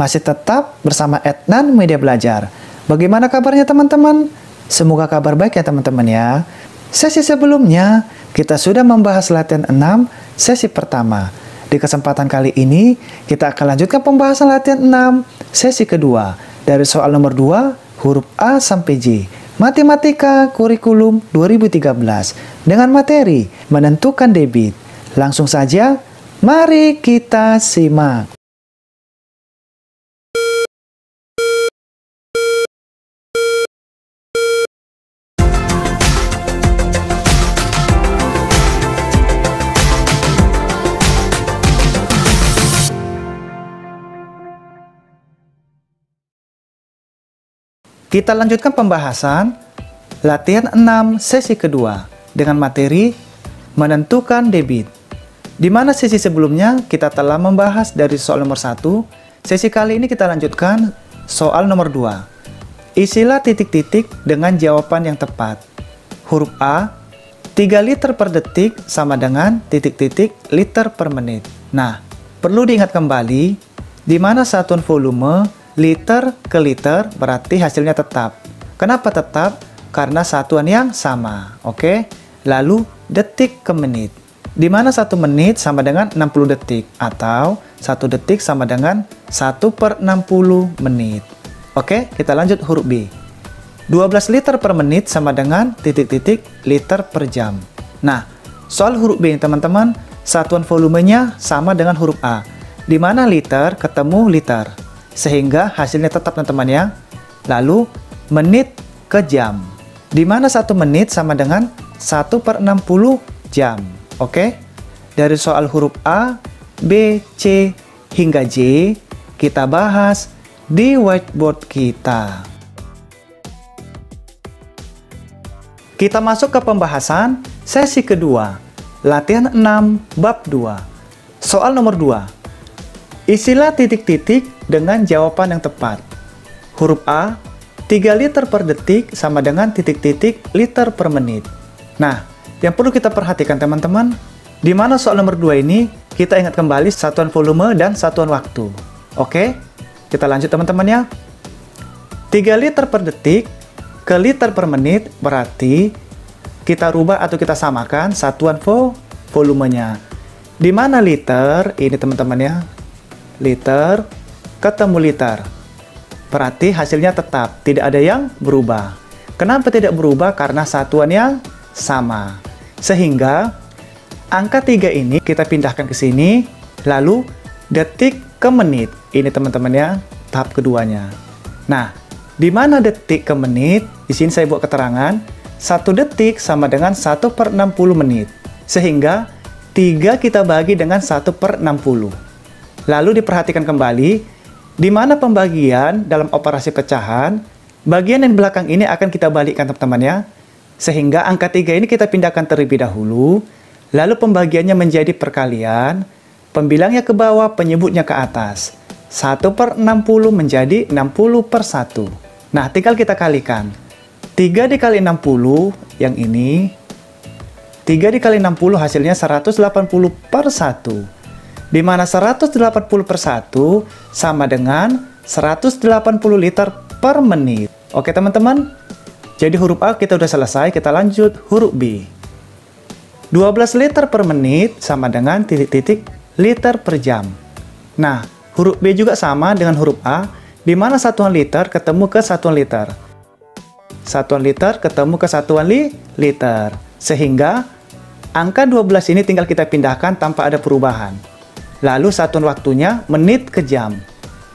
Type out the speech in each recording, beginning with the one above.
Masih tetap bersama Adnan Media Belajar. Bagaimana kabarnya teman-teman? Semoga kabar baik ya teman-teman ya. Sesi sebelumnya, kita sudah membahas latihan 6 sesi pertama. Di kesempatan kali ini, kita akan lanjutkan pembahasan latihan 6 sesi kedua. Dari soal nomor 2, huruf A sampai J. Matematika Kurikulum 2013 dengan materi menentukan debit. Langsung saja, mari kita simak. Kita lanjutkan pembahasan latihan 6 sesi kedua dengan materi menentukan debit. Di mana sesi sebelumnya kita telah membahas dari soal nomor 1, sesi kali ini kita lanjutkan soal nomor 2. Isilah titik-titik dengan jawaban yang tepat. Huruf A, 3 liter per detik sama dengan titik-titik liter per menit. Nah, perlu diingat kembali, di mana satuan volume liter ke liter berarti hasilnya tetap. Kenapa tetap? Karena satuan yang sama. Oke? Lalu detik ke menit. Di mana 1 menit sama dengan 60 detik atau 1 detik sama dengan 1/60 menit. Oke, kita lanjut huruf B. 12 liter per menit sama dengan titik-titik liter per jam. Nah, soal huruf B teman-teman, satuan volumenya sama dengan huruf A. Di mana liter ketemu liter. Sehingga hasilnya tetap teman-teman ya. Lalu menit ke jam. Di mana 1 menit sama dengan 1/60 jam. Oke? Dari soal huruf A, B, C, hingga J kita bahas di whiteboard kita. Kita masuk ke pembahasan sesi kedua. Latihan 6 bab 2. Soal nomor 2. Isilah titik-titik dengan jawaban yang tepat. Huruf A, 3 liter per detik sama dengan titik-titik liter per menit. Nah, yang perlu kita perhatikan teman-teman, di mana soal nomor 2 ini kita ingat kembali satuan volume dan satuan waktu. Oke? Kita lanjut teman-teman ya. 3 liter per detik ke liter per menit berarti kita rubah atau kita samakan satuan volumenya. Di mana liter, ini teman-teman ya, liter ketemu liter. Berarti hasilnya tetap, tidak ada yang berubah. Kenapa tidak berubah? Karena satuan yang sama. Sehingga angka 3 ini kita pindahkan ke sini, lalu detik ke menit. Ini teman-teman ya, tahap keduanya. Nah, di mana detik ke menit? Di sini saya buat keterangan, 1 detik sama dengan 1/60 menit. Sehingga 3 kita bagi dengan 1/60. Lalu diperhatikan kembali, di mana pembagian dalam operasi pecahan, bagian yang belakang ini akan kita balikkan teman-teman ya. Sehingga angka 3 ini kita pindahkan terlebih dahulu, lalu pembagiannya menjadi perkalian, pembilangnya ke bawah, penyebutnya ke atas. 1/60 menjadi 60/1. Nah, tinggal kita kalikan. 3 dikali 60, yang ini, 3 dikali 60 hasilnya 180/1. Di mana 180/1 sama dengan 180 liter per menit. Oke teman-teman? Jadi huruf A kita udah selesai, kita lanjut huruf B. 12 liter per menit sama dengan titik-titik liter per jam. Nah, huruf B juga sama dengan huruf A, di mana satuan liter ketemu ke satuan liter. Satuan liter ketemu ke satuan liter. Sehingga angka 12 ini tinggal kita pindahkan tanpa ada perubahan. Lalu satuan waktunya menit ke jam.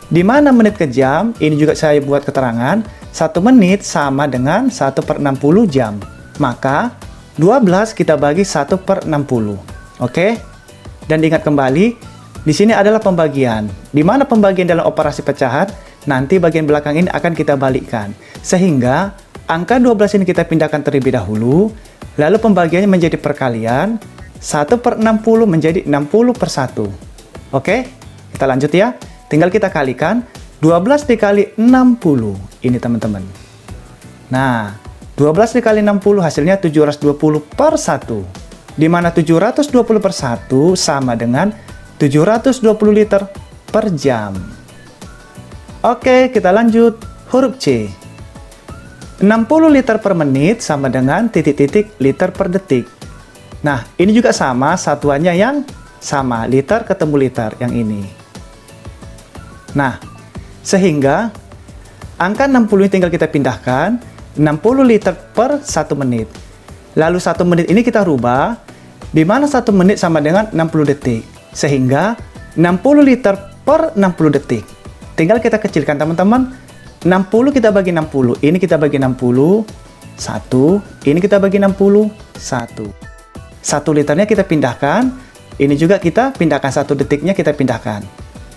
Di mana menit ke jam, ini juga saya buat keterangan, 1 menit sama dengan 1/60 jam. Maka 12 kita bagi 1/60. Oke? Dan diingat kembali, di sini adalah pembagian. Di mana pembagian dalam operasi pecahan, nanti bagian belakang ini akan kita balikkan. Sehingga angka 12 ini kita pindahkan terlebih dahulu, lalu pembagiannya menjadi perkalian, 1/60 menjadi 60/1. Oke, kita lanjut ya. Tinggal kita kalikan 12 dikali 60. Ini teman-teman. Nah, 12 dikali 60 hasilnya 720/1. Di mana 720/1 sama dengan 720 liter per jam. Oke, kita lanjut. Huruf C. 60 liter per menit sama dengan titik-titik liter per detik. Nah, ini juga sama, satuannya yang sama, liter ketemu liter yang ini. Nah, sehingga angka 60 ini tinggal kita pindahkan, 60 liter per 1 menit. Lalu 1 menit ini kita rubah, di mana 1 menit sama dengan 60 detik. Sehingga 60 liter per 60 detik. Tinggal kita kecilkan teman-teman. 60 kita bagi 60. Ini kita bagi 60. 1. Ini kita bagi 60. 1. 1 liternya kita pindahkan. Ini juga kita pindahkan 1 detiknya kita pindahkan.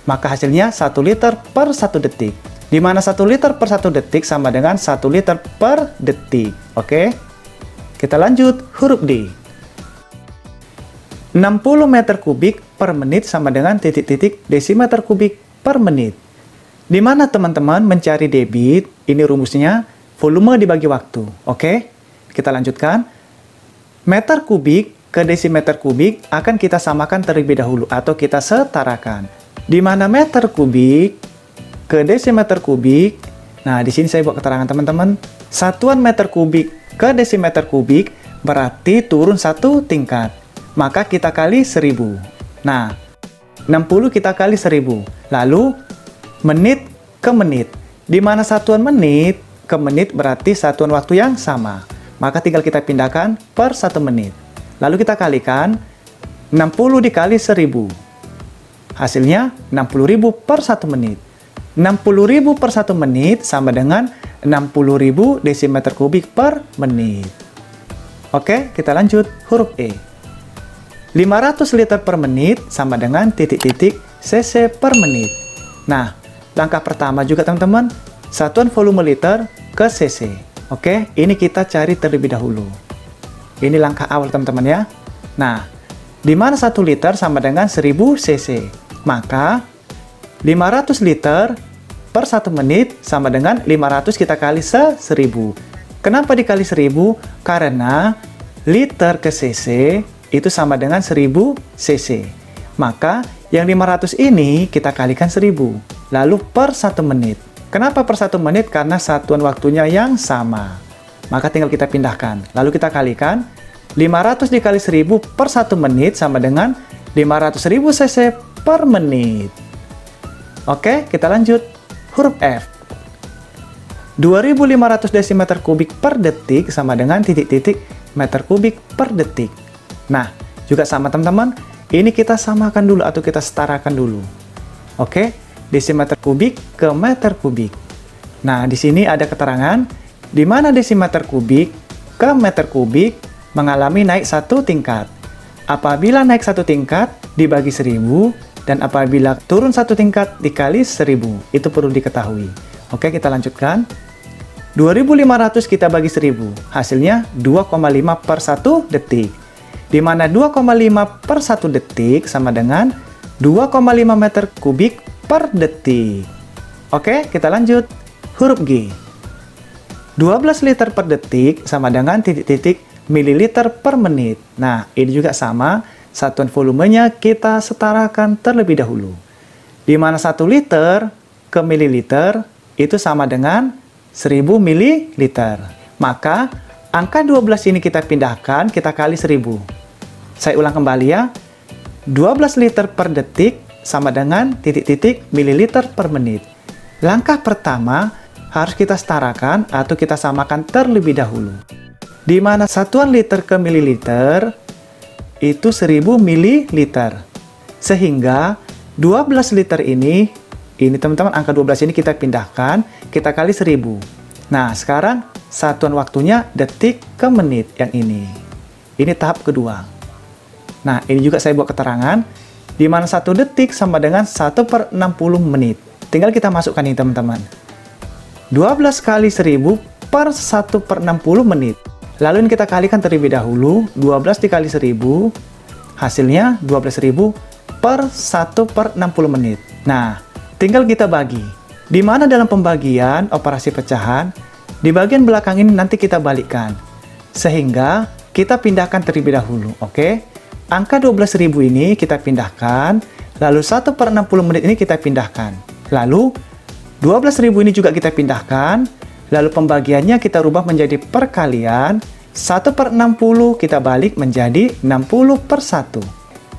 Maka hasilnya 1 liter per 1 detik. Di mana 1 liter per 1 detik sama dengan 1 liter per detik. Oke? Kita lanjut huruf D. 60 meter kubik per menit sama dengan titik-titik desimeter kubik per menit. Di mana teman-teman mencari debit, ini rumusnya, volume dibagi waktu. Oke? Kita lanjutkan. Meter kubik ke desimeter kubik akan kita samakan terlebih dahulu atau kita setarakan. Di mana meter kubik ke desimeter kubik, nah di sini saya buat keterangan teman-teman. Satuan meter kubik ke desimeter kubik berarti turun 1 tingkat. Maka kita kali 1000. Nah, 60 kita kali 1000. Lalu menit ke menit. Di mana satuan menit ke menit berarti satuan waktu yang sama. Maka tinggal kita pindahkan per 1 menit. Lalu kita kalikan 60 dikali 1000. Hasilnya 60.000 per 1 menit. 60.000 per 1 menit sama dengan 60.000 desimeter kubik per menit. Oke, kita lanjut huruf E. 500 liter per menit sama dengan titik-titik cc per menit. Nah, langkah pertama juga teman-teman, satuan volume liter ke cc. Oke, ini kita cari terlebih dahulu. Ini langkah awal teman-teman ya. Nah, di mana 1 liter sama dengan 1000 cc. Maka 500 liter per 1 menit sama dengan 500 kita kali 1000. Kenapa dikali 1000? Karena liter ke cc itu sama dengan 1000 cc. Maka yang 500 ini kita kalikan 1000. Lalu per 1 menit. Kenapa per 1 menit? Karena satuan waktunya yang sama. Maka tinggal kita pindahkan. Lalu kita kalikan. 500 dikali 1000 per 1 menit sama dengan 500.000 cc per menit. Oke, kita lanjut. Huruf F. 2500 desimeter kubik per detik sama dengan titik-titik meter kubik per detik. Nah, juga sama teman-teman. Ini kita samakan dulu atau kita setarakan dulu. Oke, desimeter kubik ke meter kubik. Nah, di sini ada keterangan di mana desimeter kubik ke meter kubik mengalami naik 1 tingkat. Apabila naik 1 tingkat dibagi 1000 dan apabila turun 1 tingkat dikali 1000. Itu perlu diketahui. Oke, kita lanjutkan. 2500 kita bagi 1000. Hasilnya 2,5 per 1 detik. Di mana 2,5 per 1 detik sama dengan 2,5 meter kubik per detik. Oke, kita lanjut. Huruf G. 12 liter per detik sama dengan titik-titik mililiter per menit. Nah, ini juga sama. Satuan volumenya kita setarakan terlebih dahulu. Di mana 1 liter ke mililiter itu sama dengan 1000 mililiter. Maka, angka 12 ini kita pindahkan, kita kali 1000. Saya ulang kembali ya. 12 liter per detik sama dengan titik-titik mililiter per menit. Langkah pertama harus kita setarakan atau kita samakan terlebih dahulu. Di mana satuan liter ke mililiter itu 1000 mililiter. Sehingga 12 liter ini teman-teman angka 12 ini kita pindahkan, kita kali 1000. Nah, sekarang satuan waktunya detik ke menit yang ini. Ini tahap kedua. Nah, ini juga saya buat keterangan, di mana 1 detik sama dengan 1 per 60 menit. Tinggal kita masukkan ini teman-teman. 12 kali 1000 per 1 per 60 menit. Lalu ini kita kalikan terlebih dahulu, 12 dikali 1000, hasilnya 12.000 per 1 per 60 menit. Nah, tinggal kita bagi. Di mana dalam pembagian operasi pecahan, di bagian belakang ini nanti kita balikkan. Sehingga kita pindahkan terlebih dahulu, oke? Angka 12.000 ini kita pindahkan, lalu 1 per 60 menit ini kita pindahkan. Lalu 12.000 ini juga kita pindahkan, lalu pembagiannya kita rubah menjadi perkalian, 1/60 kita balik menjadi 60/1.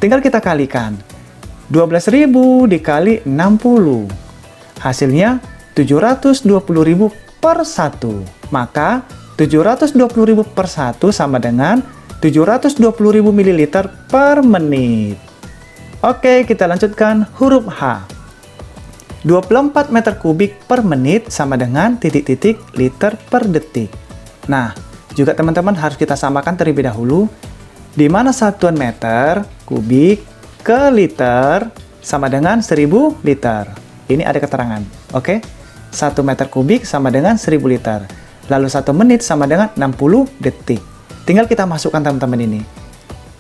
Tinggal kita kalikan. 12.000 dikali 60. Hasilnya 720.000 per 1. Maka 720.000 per 1 sama dengan 720.000 ml per menit. Oke, kita lanjutkan huruf H. 24 meter kubik per menit sama dengan titik-titik liter per detik. Nah, juga teman-teman harus kita samakan terlebih dahulu, di mana satuan meter kubik ke liter sama dengan 1000 liter. Ini ada keterangan, oke? 1 meter kubik sama dengan 1000 liter. Lalu 1 menit sama dengan 60 detik. Tinggal kita masukkan teman-teman ini.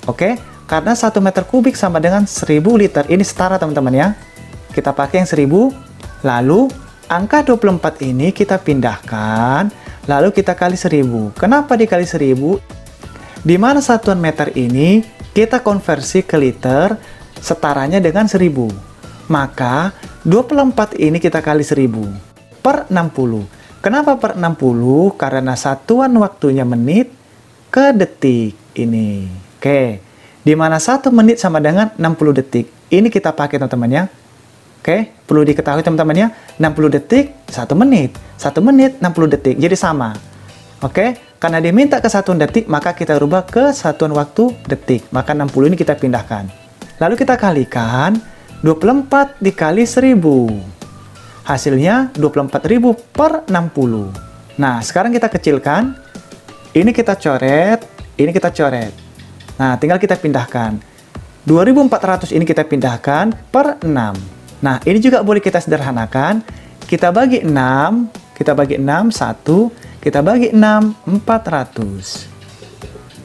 Oke, karena 1 meter kubik sama dengan 1000 liter. Ini setara teman-teman ya. Kita pakai yang 1000. Lalu, angka 24 ini kita pindahkan. Lalu kita kali 1000. Kenapa dikali 1000? Di mana satuan meter ini kita konversi ke liter setaranya dengan 1000. Maka 24 ini kita kali 1000 per 60. Kenapa per 60? Karena satuan waktunya menit ke detik ini. Oke. Di mana 1 menit sama dengan 60 detik. Ini kita pakai teman-teman ya. Oke, perlu diketahui teman-teman ya, 60 detik 1 menit, 1 menit 60 detik, jadi sama. Oke, karena diminta ke satuan detik, maka kita rubah ke satuan waktu detik, maka 60 ini kita pindahkan. Lalu kita kalikan, 24 dikali 1000. Hasilnya 24.000 per 60. Nah, sekarang kita kecilkan, ini kita coret, ini kita coret. Nah, tinggal kita pindahkan. 2400 ini kita pindahkan per 6. Nah, ini juga boleh kita sederhanakan. Kita bagi 6, kita bagi 6, 1, kita bagi 6, 400.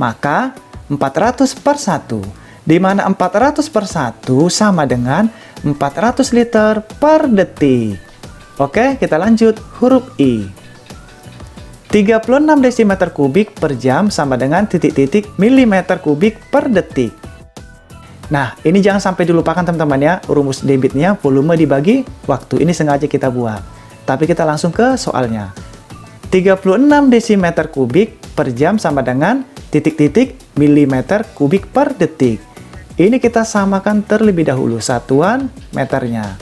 Maka, 400 per 1. Di mana 400 per 1 sama dengan 400 liter per detik. Oke, kita lanjut huruf I. 36 desimeter kubik per jam sama dengan titik-titik milimeter kubik per detik. Nah, ini jangan sampai dilupakan teman-teman ya, rumus debitnya volume dibagi waktu. Ini sengaja kita buat. Tapi kita langsung ke soalnya. 36 desimeter kubik per jam sama dengan titik-titik milimeter kubik per detik. Ini kita samakan terlebih dahulu satuan meternya.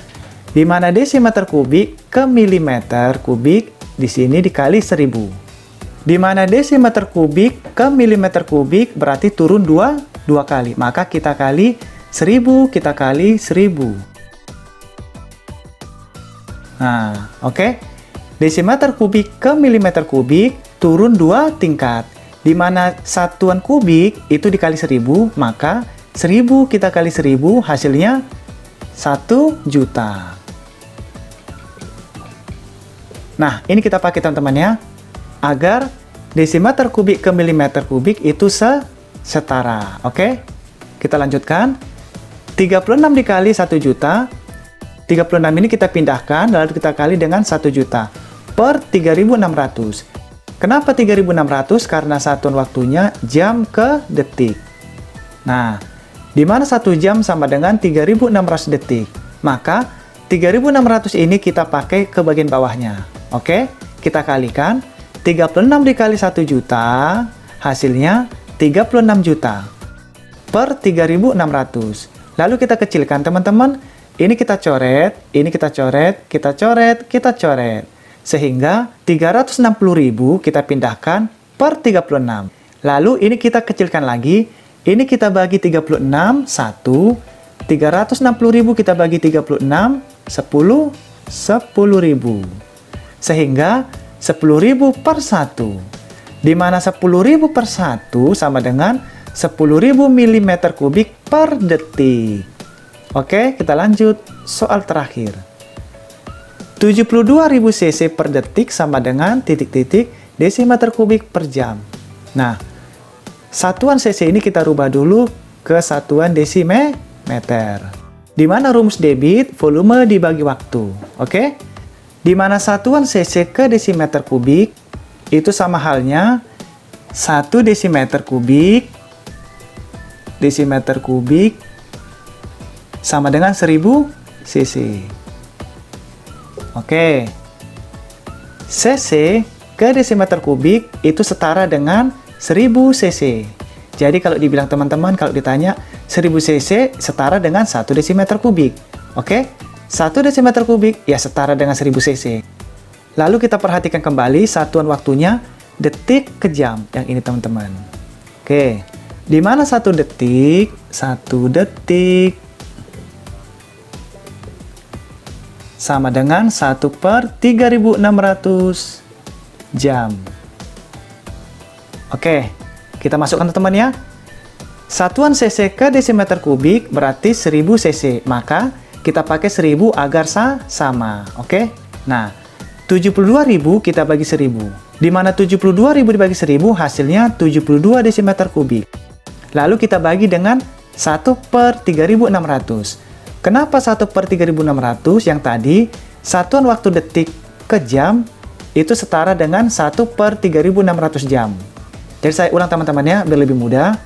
Di mana desimeter kubik ke milimeter kubik di sini dikali 1000. Di mana desimeter kubik ke milimeter kubik berarti turun dua kali, maka kita kali 1000, kita kali 1000. Nah, oke. Desimeter kubik ke milimeter kubik turun 2 tingkat. Di mana satuan kubik itu dikali 1000, maka 1000 kita kali 1000 hasilnya 1 juta. Nah, ini kita pakai teman-teman ya, agar desimeter kubik ke milimeter kubik itu setara. Oke, kita lanjutkan. 36 dikali 1 juta. 36 ini kita pindahkan, lalu kita kali dengan 1 juta per 3600. Kenapa 3600? Karena satuan waktunya jam ke detik. Nah, di mana 1 jam sama dengan 3600 detik. Maka 3600 ini kita pakai ke bagian bawahnya. Oke, kita kalikan. 36 dikali 1 juta, hasilnya 36 juta per 3600. Lalu kita kecilkan teman-teman. Ini kita coret, ini kita coret, kita coret, kita coret. Sehingga 360.000 kita pindahkan per 36. Lalu ini kita kecilkan lagi. Ini kita bagi 36, 1. 360.000 kita bagi 36, 10.000. Sehingga 10.000 per 1. Di mana 10.000 per 1 sama dengan 10.000 mm kubik per detik. Oke, kita lanjut soal terakhir. 72.000 cc per detik sama dengan titik-titik desimeter kubik per jam. Nah, satuan cc ini kita rubah dulu ke satuan desimeter. Di mana rumus debit volume dibagi waktu. Oke? Di mana satuan cc ke desimeter kubik itu sama halnya 1 desimeter kubik sama dengan 1000 cc. Oke. cc ke desimeter kubik itu setara dengan 1000 cc. Jadi kalau dibilang teman-teman, kalau ditanya 1000 cc setara dengan 1 desimeter kubik. Oke, 1 desimeter kubik ya setara dengan 1000 cc. Lalu kita perhatikan kembali satuan waktunya detik ke jam. Yang ini teman-teman. Oke, di mana 1 detik? 1 detik sama dengan 1/3600 jam. Oke, kita masukkan teman-teman ya. Satuan cc ke desimeter kubik berarti 1000 cc. Maka kita pakai 1000 agar sama. Oke. Nah, 72.000 kita bagi 1000. Di mana 72.000 dibagi 1000 hasilnya 72 desimeter kubik. Lalu kita bagi dengan 1/3600. Kenapa 1/3600? Yang tadi satuan waktu detik ke jam itu setara dengan 1/3600 jam. Jadi saya ulang teman-teman ya, biar lebih mudah.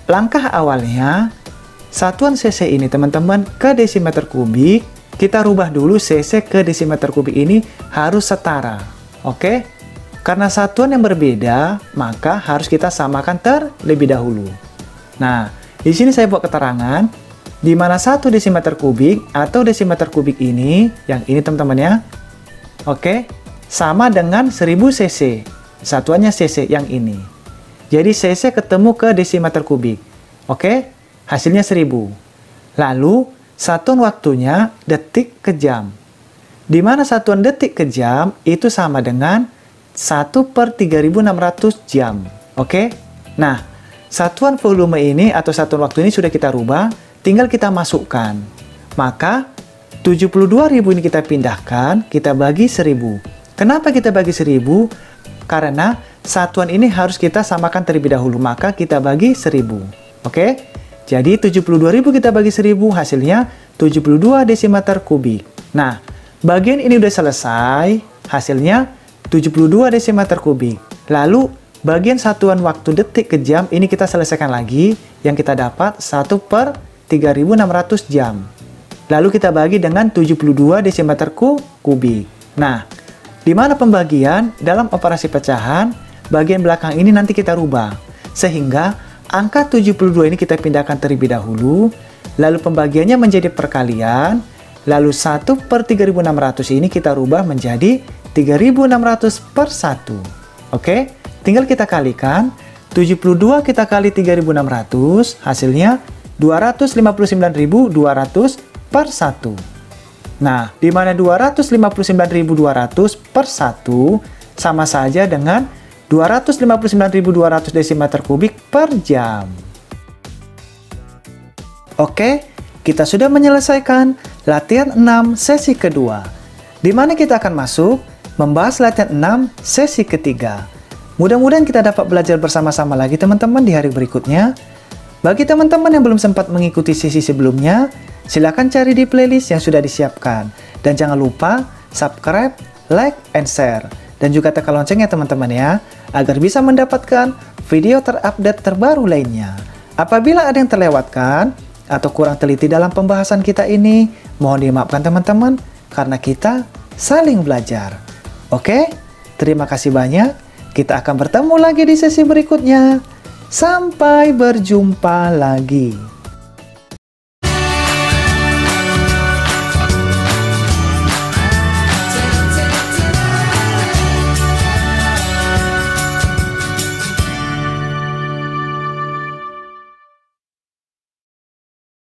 Langkah awalnya, satuan cc ini teman-teman ke desimeter kubik, kita rubah dulu cc ke desimeter kubik ini harus setara. Oke? Karena satuan yang berbeda, maka harus kita samakan terlebih dahulu. Nah, di sini saya buat keterangan, di mana 1 desimeter kubik atau desimeter kubik ini, yang ini teman-teman ya, oke, sama dengan 1000 cc. Satuannya cc yang ini. Jadi cc ketemu ke desimeter kubik. Oke, hasilnya 1000. Lalu satuan waktunya detik ke jam. Di mana satuan detik ke jam itu sama dengan 1/3600 jam. Oke. Nah, satuan volume ini atau satuan waktu ini sudah kita rubah, tinggal kita masukkan. Maka 72.000 ini kita pindahkan, kita bagi 1000. Kenapa kita bagi 1000? Karena satuan ini harus kita samakan terlebih dahulu, maka kita bagi 1000. Oke? Jadi 72.000 kita bagi 1000, hasilnya 72 desimeter kubik. Nah, bagian ini udah selesai, hasilnya 72 desimeter kubik. Lalu, bagian satuan waktu detik ke jam, ini kita selesaikan lagi, yang kita dapat 1/3600 jam. Lalu kita bagi dengan 72 desimeter kubik. Nah, di mana pembagian dalam operasi pecahan, bagian belakang ini nanti kita rubah. Sehingga angka 72 ini kita pindahkan terlebih dahulu, lalu pembagiannya menjadi perkalian, lalu 1/3600 ini kita rubah menjadi 3600 per 1. Oke, tinggal kita kalikan, 72 kita kali 3600, hasilnya 259.200 per 1. Nah, di mana 259.200 per 1 sama saja dengan 259.200 desimeter kubik per jam. Oke, kita sudah menyelesaikan latihan 6 sesi kedua. Di mana kita akan masuk membahas latihan 6 sesi ketiga. Mudah-mudahan kita dapat belajar bersama-sama lagi teman-teman di hari berikutnya. Bagi teman-teman yang belum sempat mengikuti sesi sebelumnya, silakan cari di playlist yang sudah disiapkan. Dan jangan lupa subscribe, like, and share. Dan juga tekan loncengnya teman-teman ya, agar bisa mendapatkan video terupdate terbaru lainnya. Apabila ada yang terlewatkan atau kurang teliti dalam pembahasan kita ini, mohon dimaafkan teman-teman, karena kita saling belajar. Oke, terima kasih banyak. Kita akan bertemu lagi di sesi berikutnya. Sampai berjumpa lagi.